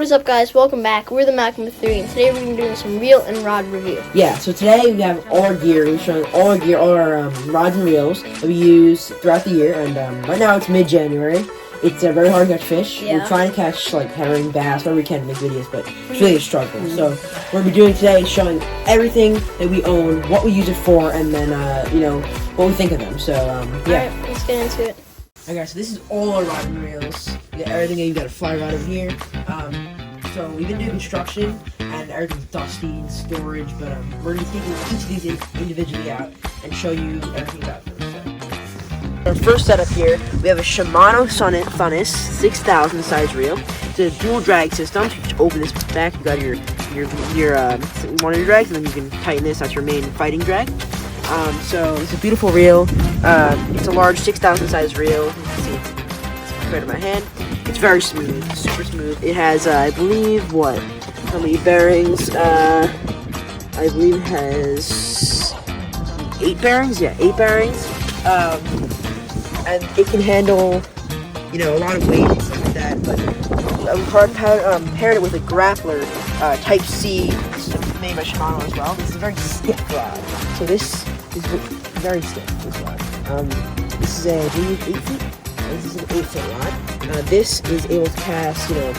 is up, guys? Welcome back. We're the Malcolm 3, and today we're going to be doing some reel and rod review. Yeah, so today we have all our gear. We're showing all our gear, all our rods and reels that we use throughout the year. And right now it's mid-January. It's very hard to catch fish. Yeah. We're trying to catch like herring, bass, whatever we can to make videos, but it's really a struggle. So what we'll be doing today is showing everything that we own, what we use it for, and then you know, what we think of them. So yeah. Alright, let's get into it. Okay, guys, so this is all our rod and reels. You got everything. You got a fly rod over here. So we've been doing construction, and everything's dusty and storage, but we're going to be taking each of these individually out and show you everything about them. So. Our first setup here, we have a Shimano Thunnus 6000 size reel. It's a dual drag system. So you just open this back. You got your one of your drags, and then you can tighten this. That's your main fighting drag. So it's a beautiful reel. It's a large 6000 size reel. You can see it's compared to my hand. It's very smooth, super smooth. It has, I believe, how many bearings? I believe it has 8 bearings. Yeah, 8 bearings. And it can handle, you know, a lot of weight and stuff like that. But paired it with a Grappler Type C. This is made by Shimano as well. This is a very stiff rod. So this is very stiff. This rod. This is I believe 8 feet. This is an 8-foot rod. This is able to cast, you know,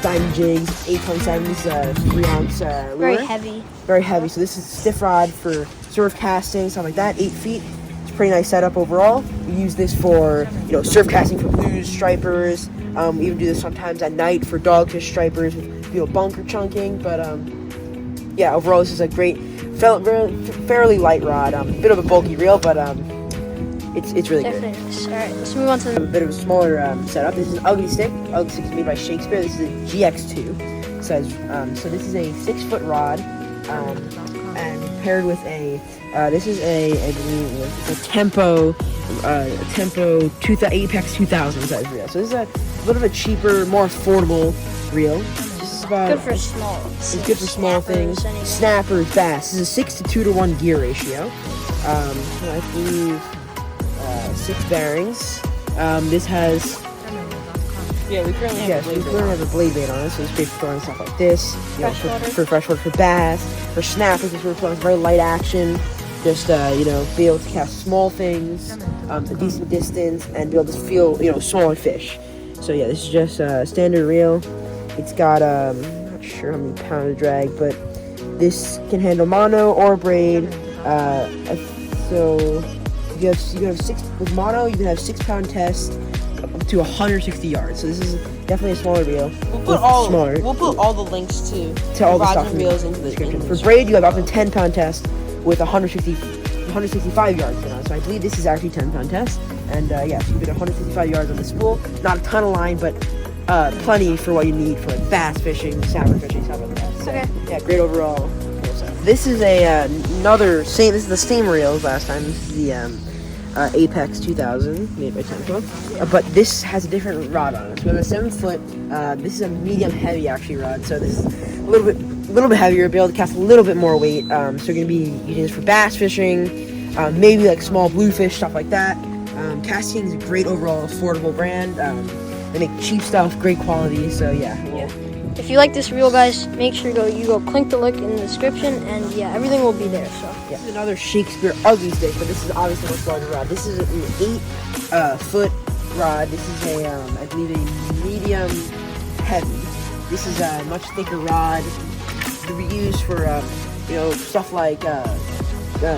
diamond jigs, 8.7. This is a 3-ounce lure. Very heavy. Very heavy. So this is a stiff rod for surf casting, stuff like that. 8 feet. It's a pretty nice setup overall. We use this for, you know, surf casting for blues, stripers. We even do this sometimes at night for dogfish stripers with, you know, bunker chunking. But yeah, overall this is a great, fairly light rod. Bit of a bulky reel, but it's really Definitely good. nice. Alright, let's move on to A bit of a smaller setup. This is an ugly stick. Ugly stick is made by Shakespeare. This is a Gx2. It says, so this is a 6-foot rod, and paired with a this is a Tempo Apex 2000 size reel. So this is a little bit cheaper, more affordable reel. This is about good for small. It's good for small things. Anyway. Snappers, bass. This is a 6-to-2-to-1 gear ratio. I believe 6 bearings. This has We currently have a blade bait on it, so it's great for throwing stuff like this. You know, for freshwater, for bass, for snappers. This is very light action. Just you know, be able to cast small things, a decent distance, and be able to feel, you know, smaller fish. So yeah, this is just a standard reel. It's got I'm not sure how many pound of drag, but this can handle mono or braid. So you have 6 with mono. You can have 6-pound test up to 160 yards. So this is definitely a smaller reel. We'll put all the links to all the rods stuff and reels into the description. For braid, you have up to 10-pound test with 165 yards per ounce. So I believe this is actually 10-pound test. And yeah, so you get 165 yards on the spool. Not a ton of line, but plenty for what you need for like bass fishing, salmon fishing, stuff like that. So, okay. Yeah, great overall. This is this is the same reel as last time. This is the Apex 2000 made by Tempo, but this has a different rod on it. So we have a 7-foot. This is a medium heavy actually rod, so this is a little bit heavier. Be able to cast a little bit more weight. So you're gonna be using this for bass fishing, maybe like small bluefish, stuff like that. Kastking is a great overall affordable brand. They make cheap stuff, great quality. So yeah. If you like this reel, guys, make sure you go click the link in the description, and yeah, everything will be there. So yeah. This is another Shakespeare ugly stick, but this is obviously a much larger rod. This is an 8-foot rod. This is I believe a medium heavy. This is a much thicker rod to be used for you know, stuff like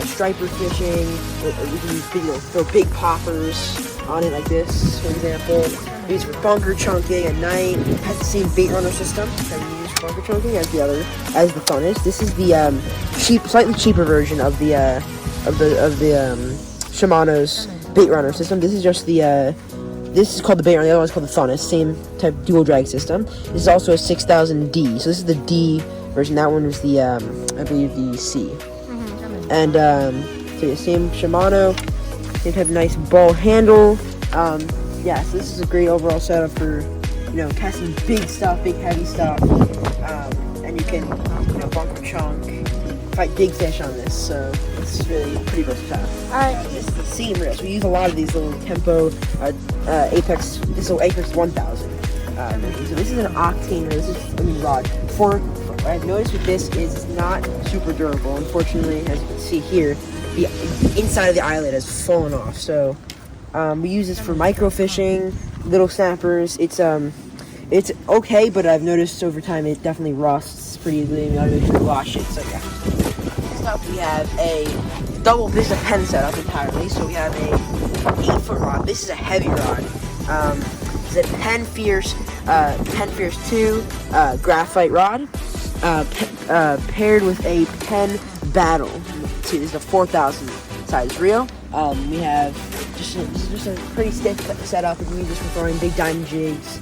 striper fishing. You can throw big poppers on it like this, for example. Used for bunker chunking at night. It has the same Baitrunner system that we use for bunker chunking as the Thunnus. This is the slightly cheaper version of the Shimano's Baitrunner system. This is just this is called the Baitrunner. The other one's called the Thunnus. Same type dual drag system. This is also a 6000D. So this is the D version. That one was the I believe the C. And so yeah, same Shimano. Same type of nice ball handle. Yeah, so this is a great overall setup for, you know, casting big stuff, big heavy stuff, and you can, you know, bunker chunk, fight big fish on this. So this is really pretty versatile. alright. This is the same reel. So we use a lot of these little Tempo Apex. This is Apex 1000. So this is an octane. This is rod. What I've noticed with this is it's not super durable. Unfortunately, as you can see here, the inside of the eyelet has fallen off. So we use this for micro fishing, little snappers. It's okay, but I've noticed over time it definitely rusts pretty easily. You gotta make sure to wash it. So yeah. Next up, we have a double. This is a Penn setup entirely. So we have a 8-foot rod. This is a heavy rod. It's a Penn Fierce II graphite rod, paired with a Penn Battle II. This is a 4,000 size reel. We have just a pretty stiff setup. We can use this for throwing big diamond jigs.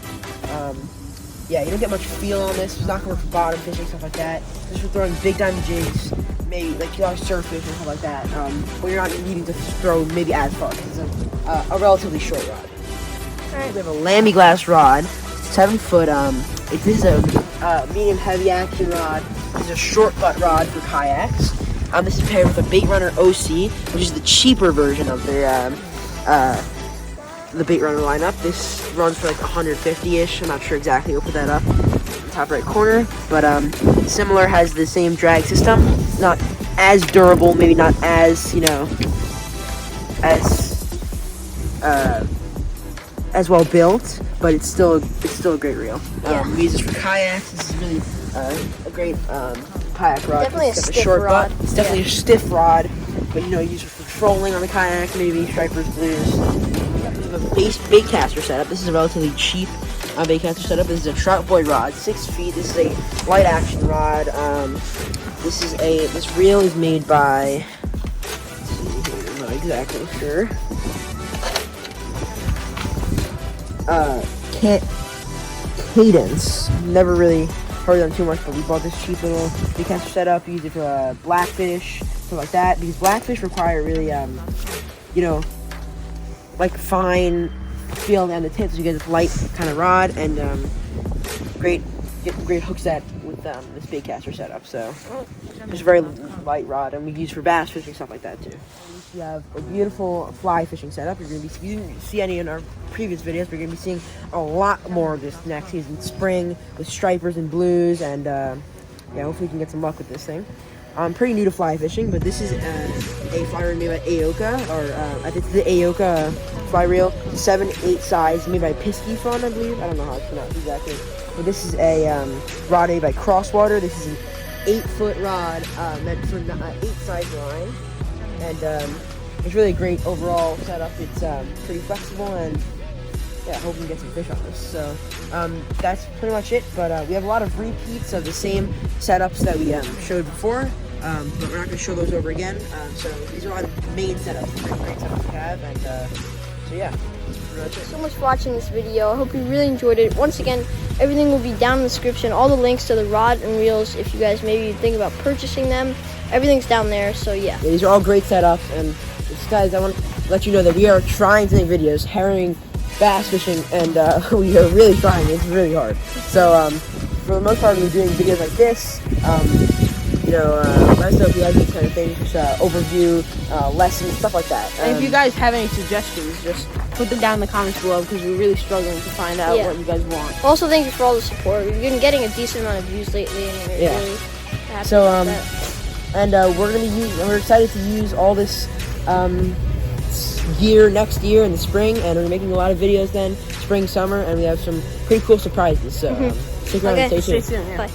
Yeah, you don't get much feel on this. It's not going for bottom fishing, stuff like that. Just for throwing big diamond jigs, maybe like you surf fish and stuff like that. Where you're not needing to throw maybe as far. It's a relatively short rod. Alright, we have a Lamy glass rod, 7-foot. This is a medium heavy action rod. This is a short butt rod for kayaks. This is paired with a Baitrunner OC, which is the cheaper version of their the Baitrunner lineup. This runs for like 150-ish. I'm not sure exactly. We'll put that up in the top right corner. But similar, has the same drag system. It's not as durable, maybe not as as well built, but it's still a great reel. We use this for kayaks. This is really a great kayak rod. Definitely It's a got stiff short rod. butt. It's definitely a stiff rod, but you use it for trolling on the kayak, maybe stripers, blues. We have a baitcaster setup. This is a relatively cheap baitcaster setup. This is a Trout Boy rod, 6 feet. This is a light action rod. This reel is made by. Let's see here, I'm not exactly sure. Cadence. Never really heard of them too much, but we bought this cheap little baitcaster setup. We use it for blackfish, stuff like that, because blackfish require really, like fine feel on the tips. You get this light kind of rod and great hook set with this baitcaster setup. So it's a very light rod, and we use for bass fishing, stuff like that too. We have a beautiful fly fishing setup. You didn't see any in our previous videos. We're going to be seeing a lot more of this next season, spring, with stripers and blues, and hopefully we can get some luck with this thing. I'm pretty new to fly fishing, but this is a fly reel made by Aoka, or I think it's the Aoka Fly Reel, 7/8 size, made by Fun, I believe. I don't know how it's pronounced exactly. But this is a rod made by Crosswater. This is an 8-foot rod meant for 8 size line. And it's really a great overall setup. It's pretty flexible, and yeah, I hope we can get some fish on this. So that's pretty much it. But we have a lot of repeats of the same setups that we showed before. But we're not going to show those over again. So these are all the main setups, the great setups we have. And so yeah. Thank you so much for watching this video. I hope you really enjoyed it. Once again, everything will be down in the description. All the links to the rod and reels, if you guys maybe think about purchasing them, everything's down there. So yeah, these are all great setups. And just, guys, I want to let you know that we are trying to make videos, herring, bass fishing, and we are really trying. It's really hard. So for the most part, we're doing videos like this. Let us know if you like these kind of things, overview, lessons, stuff like that. And if you guys have any suggestions, just put them down in the comments below, because we're really struggling to find out what you guys want. Also, thank you for all the support. We've been getting a decent amount of views lately, and we're really happy so, with that. And we're excited to use all this gear next year in the spring, and we're making a lot of videos then, spring, summer, and we have some pretty cool surprises. So stick around and stay tuned. Stay tuned. Bye.